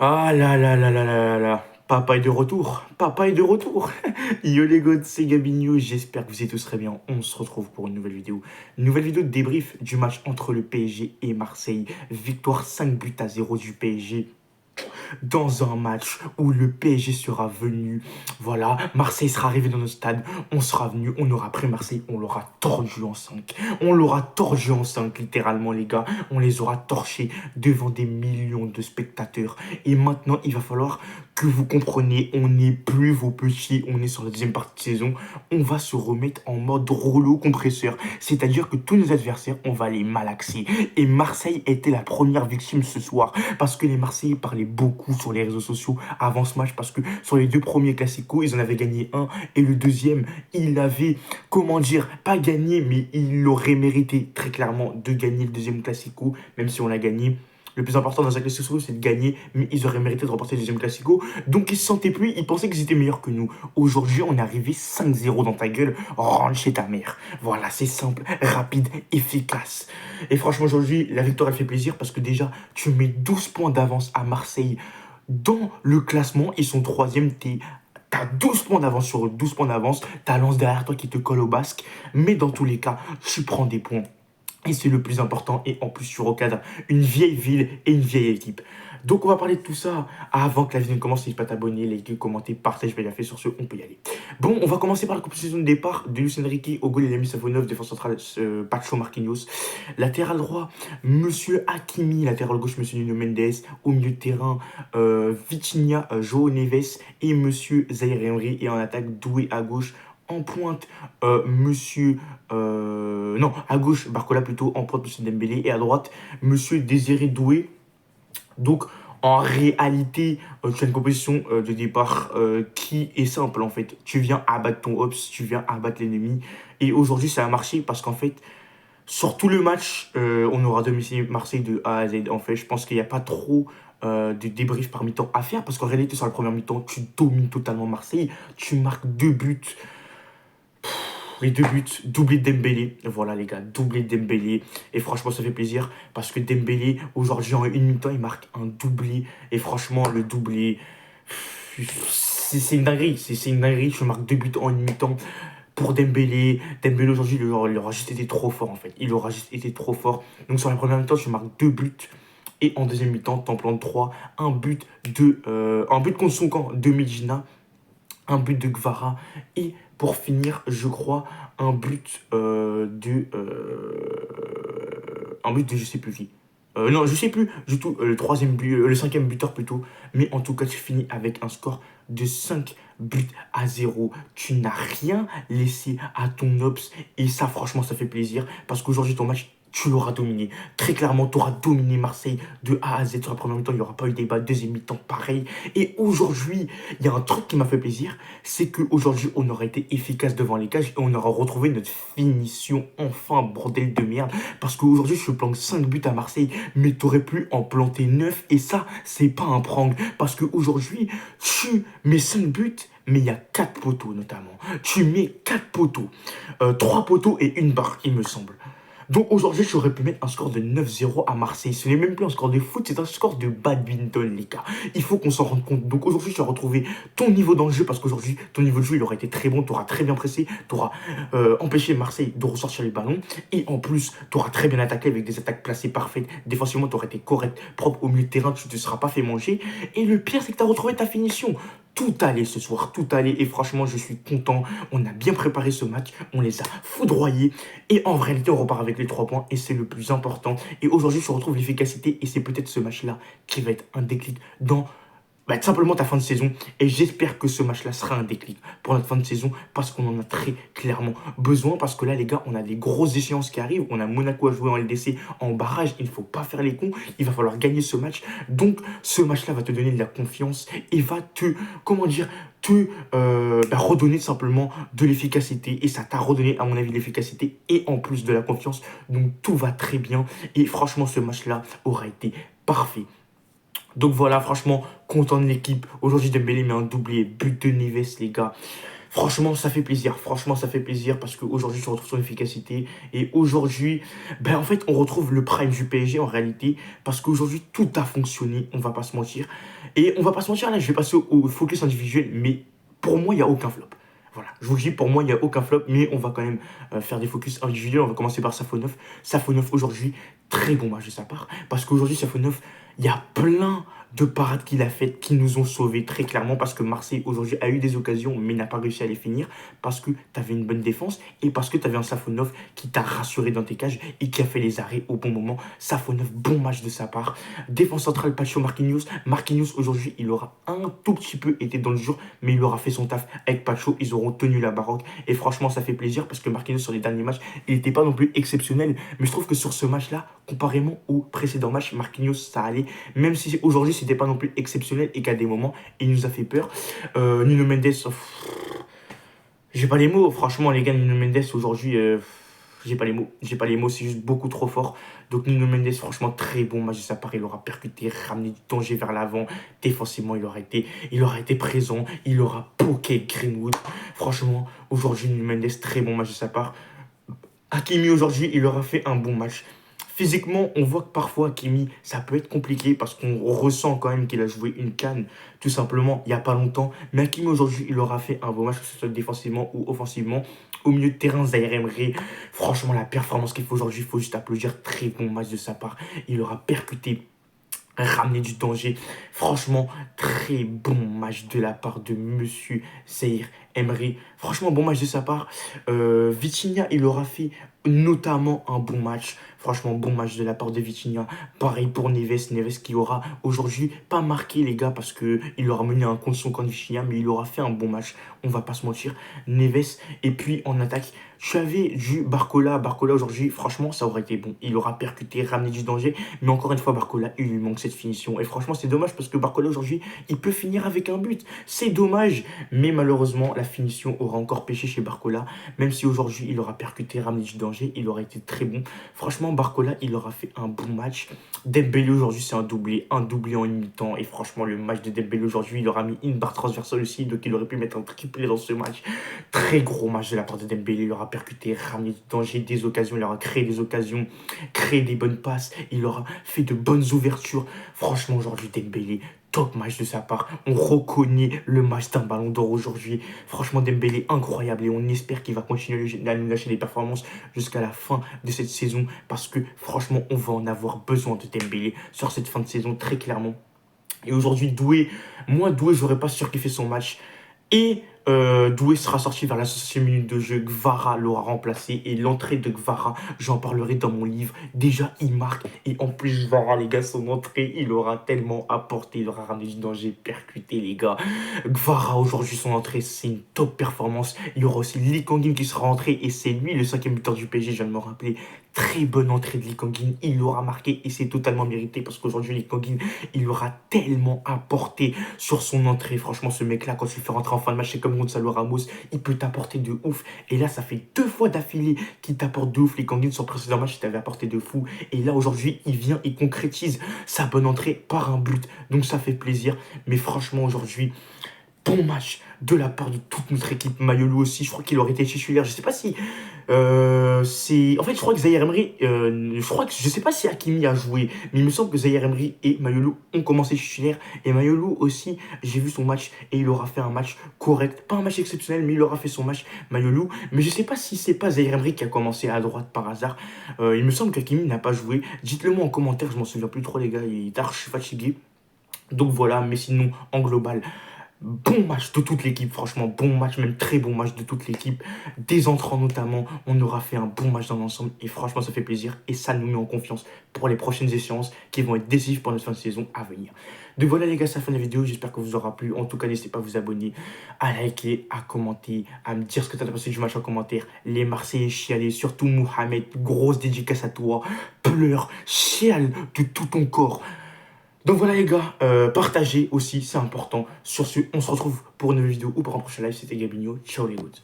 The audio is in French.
Ah là là là là là là là. Papa est de retour. Papa est de retour. Yo les gars, c'est Gabinho. J'espère que vous êtes tous très bien. On se retrouve pour une nouvelle vidéo. Une nouvelle vidéo de débrief du match entre le PSG et Marseille. Victoire 5 buts à 0 du PSG dans un match où le PSG sera venu. Voilà, Marseille sera arrivé dans notre stade, on sera venu, on aura pris Marseille, on l'aura tordu en 5. On l'aura tordu en 5 littéralement, les gars. On les aura torchés devant des millions de spectateurs. Et maintenant, il va falloir que vous compreniez, on n'est plus vos petits, on est sur la deuxième partie de saison. On va se remettre en mode rouleau compresseur. C'est-à-dire que tous nos adversaires, on va les malaxer. Et Marseille était la première victime ce soir parce que les Marseillais parlaient beaucoup sur les réseaux sociaux avant ce match, parce que sur les deux premiers classicos, ils en avaient gagné un, et le deuxième, il avait, comment dire, pas gagné, mais il aurait mérité très clairement de gagner le deuxième classico, même si on l'a gagné. Le plus important dans un classico, c'est de gagner, mais ils auraient mérité de remporter le deuxième classico. Donc ils se sentaient plus, ils pensaient qu'ils étaient meilleurs que nous. Aujourd'hui, on est arrivé 5-0 dans ta gueule, rentre chez ta mère. Voilà, c'est simple, rapide, efficace. Et franchement, aujourd'hui, la victoire, elle fait plaisir parce que déjà, tu mets 12 points d'avance à Marseille dans le classement. Ils sont troisième, t'as 12 points d'avance sur eux, 12 points d'avance. T'as Lens derrière toi qui te colle au basque. Mais dans tous les cas, tu prends des points. Et c'est le plus important. Et en plus, tu recadres une vieille ville et une vieille équipe. Donc, on va parler de tout ça avant que la vidéo ne commence. N'hésite pas à t'abonner, liker, commenter, partager. Je vais la faire sur ce. On peut y aller. Bon, on va commencer par la composition de départ de Luis Enrique. Au goal, il a mis Safonov, défense centrale, Pacho Marquinhos. Latéral droit, Monsieur Hakimi. Latéral gauche, Monsieur Nuno Mendes. Au milieu de terrain, Vitinha, João Neves et Monsieur Zaire Emery. Et en attaque, Doué à gauche. En pointe, Monsieur non, à gauche, Barcola plutôt, en pointe, Monsieur Dembélé, et à droite, Monsieur Désiré Doué. Donc, en réalité, tu as une composition de départ qui est simple, en fait. Tu viens abattre ton Ops, tu viens abattre l'ennemi. Et aujourd'hui, ça a marché parce qu'en fait, sur tout le match, on aura domicilié Marseille de A à Z. En fait, je pense qu'il n'y a pas trop de débrief par mi-temps à faire parce qu'en réalité, sur la première mi-temps, tu domines totalement Marseille. Tu marques 2 buts. Les 2 buts, doublé de Dembélé. Voilà les gars, doublé de Dembélé. Et franchement, ça fait plaisir parce que Dembélé, aujourd'hui, en une mi-temps, il marque un doublé. Et franchement, le doublé, c'est une dinguerie. C'est une dinguerie. Je marque 2 buts en une mi-temps pour Dembélé. Dembélé, aujourd'hui, il aura juste été trop fort en fait. Il aura juste été trop fort. Donc sur la première mi-temps, je marque 2 buts. Et en deuxième mi-temps, t'en plantes 3. Un but contre son camp de Medina, un but de Gvara et pour finir, je crois, un but de je sais plus qui. Non, je sais plus du tout, le troisième but, le cinquième buteur plutôt. Mais en tout cas, tu finis avec un score de 5 buts à 0. Tu n'as rien laissé à ton Ops. Et ça, franchement, ça fait plaisir. Parce qu'aujourd'hui, ton match, tu l'auras dominé. Très clairement, tu auras dominé Marseille de A à Z. Sur la première mi-temps, il n'y aura pas eu débat. Deuxième mi-temps, pareil. Et aujourd'hui, il y a un truc qui m'a fait plaisir. C'est qu'aujourd'hui, on aura été efficace devant les cages et on aura retrouvé notre finition. Enfin, bordel de merde. Parce qu'aujourd'hui, je plante 5 buts à Marseille, mais t'aurais pu en planter 9. Et ça, c'est pas un prank. Parce qu'aujourd'hui, tu mets 5 buts, mais il y a 4 poteaux notamment. Tu mets 4 poteaux. 3 poteaux et une barre, il me semble. Donc aujourd'hui, j'aurais pu mettre un score de 9-0 à Marseille. Ce n'est même plus un score de foot, c'est un score de badminton, les gars. Il faut qu'on s'en rende compte. Donc aujourd'hui, tu as retrouvé ton niveau dans le jeu parce qu'aujourd'hui, ton niveau de jeu, il aurait été très bon. Tu auras très bien pressé. Tu auras empêché Marseille de ressortir les ballons. Et en plus, tu auras très bien attaqué avec des attaques placées parfaites. Défensivement, tu aurais été correct, propre au milieu de terrain. Tu ne te seras pas fait manger. Et le pire, c'est que tu as retrouvé ta finition. Tout allait ce soir, tout allait. Et franchement, je suis content. On a bien préparé ce match. On les a foudroyés. Et en réalité, on repart avec les 3 points et c'est le plus important. Et aujourd'hui, je retrouve l'efficacité et c'est peut-être ce match-là qui va être un déclic dans tout simplement ta fin de saison. Et j'espère que ce match-là sera un déclic pour notre fin de saison parce qu'on en a très clairement besoin. Parce que là, les gars, on a des grosses échéances qui arrivent. On a Monaco à jouer en LDC en barrage. Il ne faut pas faire les cons. Il va falloir gagner ce match. Donc, ce match-là va te donner de la confiance et va te, comment dire, te redonner simplement de l'efficacité. Et ça t'a redonné, à mon avis, de l'efficacité et en plus de la confiance. Donc, tout va très bien. Et franchement, ce match-là aura été parfait. Donc voilà, franchement, content de l'équipe. Aujourd'hui, Dembélé met un doublé, but de Neves, les gars. Franchement, ça fait plaisir. Franchement, ça fait plaisir parce qu'aujourd'hui, tu retrouves son efficacité. Et aujourd'hui, ben, en fait, on retrouve le prime du PSG en réalité parce qu'aujourd'hui, tout a fonctionné. On va pas se mentir. Et on va pas se mentir, là, je vais passer au focus individuel. Mais pour moi, il n'y a aucun flop. Voilà, je vous le dis, pour moi, il n'y a aucun flop, mais on va quand même faire des focus individuels. On va commencer par Safonov. Safonov, aujourd'hui, très bon match de sa part. Parce qu'aujourd'hui, Safonov, il y a plein de parades qu'il a faites qui nous ont sauvés très clairement. Parce que Marseille, aujourd'hui, a eu des occasions, mais n'a pas réussi à les finir. Parce que tu avais une bonne défense et parce que tu avais un Safonov qui t'a rassuré dans tes cages et qui a fait les arrêts au bon moment. Safonov, bon match de sa part. Défense centrale, Pacho Marquinhos. Marquinhos, aujourd'hui, il aura un tout petit peu été dans le jour, mais il aura fait son taf avec Pacho. Ils auront tenu la baraque. Et franchement, ça fait plaisir parce que Marquinhos, sur les derniers matchs, il n'était pas non plus exceptionnel. Mais je trouve que sur ce match-là, comparément au précédent match, Marquinhos, ça allait. Même si aujourd'hui, c'était pas non plus exceptionnel et qu'à des moments, il nous a fait peur. Nuno Mendes, j'ai pas les mots. Franchement, les gars, Nuno Mendes, aujourd'hui, j'ai pas les mots. J'ai pas les mots, c'est juste beaucoup trop fort. Donc Nuno Mendes, franchement, très bon match de sa part. Il aura percuté, ramené du danger vers l'avant. Défensivement, il aura été présent. Il aura poké Greenwood. Franchement, aujourd'hui, Nuno Mendes, très bon match de sa part. Hakimi, aujourd'hui, il aura fait un bon match. Physiquement, on voit que parfois, Hakimi, ça peut être compliqué parce qu'on ressent quand même qu'il a joué une canne, tout simplement, il n'y a pas longtemps. Mais Hakimi, aujourd'hui, il aura fait un bon match, que ce soit défensivement ou offensivement. Au milieu de terrain, Zaïre Emery, franchement, la performance qu'il fait aujourd'hui, il faut juste applaudir. Très bon match de sa part. Il aura percuté, ramener du danger. Franchement, très bon match de la part de Monsieur Zaïre Emery. Franchement, bon match de sa part. Vitinha, il aura fait notamment un bon match. Franchement, bon match de la part de Vitinha. Pareil pour Neves. Neves qui aura aujourd'hui pas marqué, les gars, parce qu'il aura mené un contre son camp de Vitinha, mais il aura fait un bon match. On va pas se mentir. Neves. Et puis en attaque, tu avais du Barcola. Barcola aujourd'hui, franchement, ça aurait été bon. Il aura percuté, ramené du danger. Mais encore une fois, Barcola, il lui manque cette finition. Et franchement, c'est dommage parce que Barcola aujourd'hui, il peut finir avec un but. C'est dommage. Mais malheureusement, la finition aura encore pêché chez Barcola. Même si aujourd'hui, il aura percuté, ramené du danger, il aura été très bon. Franchement, Barcola, il aura fait un bon match. Dembélé aujourd'hui, c'est un doublé en une mi-temps. Et franchement, le match de Dembélé aujourd'hui, il aura mis une barre transversale aussi. Donc, il aurait pu mettre un triplé dans ce match. Très gros match de la part de Dembélé. Il aura percuté, ramené du danger, des occasions. Il aura créé des occasions, créé des bonnes passes. Il aura fait de bonnes ouvertures. Franchement, aujourd'hui, Dembélé, top match de sa part. On reconnaît le match d'un ballon d'or aujourd'hui. Franchement, Dembélé, incroyable. Et on espère qu'il va continuer à nous lâcher des performances jusqu'à la fin de cette saison. Parce que, franchement, on va en avoir besoin de Dembélé sur cette fin de saison, très clairement. Et aujourd'hui, Doué, moi, Doué, j'aurais pas surkiffé son match. Et Doué sera sorti vers la 60e minute de jeu. Gvara l'aura remplacé. Et l'entrée de Gvara, j'en parlerai dans mon livre. Déjà, il marque. Et en plus, Gvara, les gars, son entrée, il aura tellement apporté. Il aura ramené du danger, percuté, les gars. Gvara, aujourd'hui, son entrée, c'est une top performance. Il y aura aussi Lee Kangin qui sera entré. Et c'est lui, le 5e buteur du PSG, je viens de me rappeler. Très bonne entrée de Lee Kangin. Il l'aura marqué et c'est totalement mérité. Parce qu'aujourd'hui, Lee Kangin, il aura tellement apporté sur son entrée. Franchement, ce mec-là, quand tu le fais rentrer en fin de match, c'est comme Gonzalo Ramos, il peut t'apporter de ouf. Et là, ça fait 2 fois d'affilée qu'il t'apporte de ouf. Les Kangin, son précédent match, il t'avait apporté de fou. Et là, aujourd'hui, il vient et concrétise sa bonne entrée par un but. Donc, ça fait plaisir. Mais franchement, aujourd'hui, bon match de la part de toute notre équipe. Mayolou aussi, je crois qu'il aurait été titulaire. Je sais pas si c'est. En fait, je crois que Zaïre Emery. Je sais pas si Hakimi a joué, mais il me semble que Zaïre Emery et Mayolou ont commencé titulaire. Et Mayolou aussi, j'ai vu son match et il aura fait un match correct. Pas un match exceptionnel, mais il aura fait son match, Mayolou. Mais je sais pas si c'est pas Zaïre Emery qui a commencé à droite par hasard. Il me semble qu'Hakimi n'a pas joué. Dites-le moi en commentaire, je m'en souviens plus trop, les gars. Il est archi fatigué. Donc voilà, mais sinon, en global, bon match de toute l'équipe, franchement, bon match, même très bon match de toute l'équipe. Des entrants notamment, on aura fait un bon match dans l'ensemble et franchement, ça fait plaisir et ça nous met en confiance pour les prochaines échéances qui vont être décisives pour notre fin de saison à venir. Donc voilà les gars, c'est la fin de la vidéo, j'espère que vous aura plu. En tout cas, n'hésitez pas à vous abonner, à liker, à commenter, à me dire ce que tu as pensé du match en commentaire. Les Marseillais chialés, surtout Mohamed, grosse dédicace à toi, pleure, chiale de tout ton corps. Donc voilà les gars, partagez aussi, c'est important. Sur ce, on se retrouve pour une nouvelle vidéo ou pour un prochain live. C'était Gabinho, ciao les gouttes.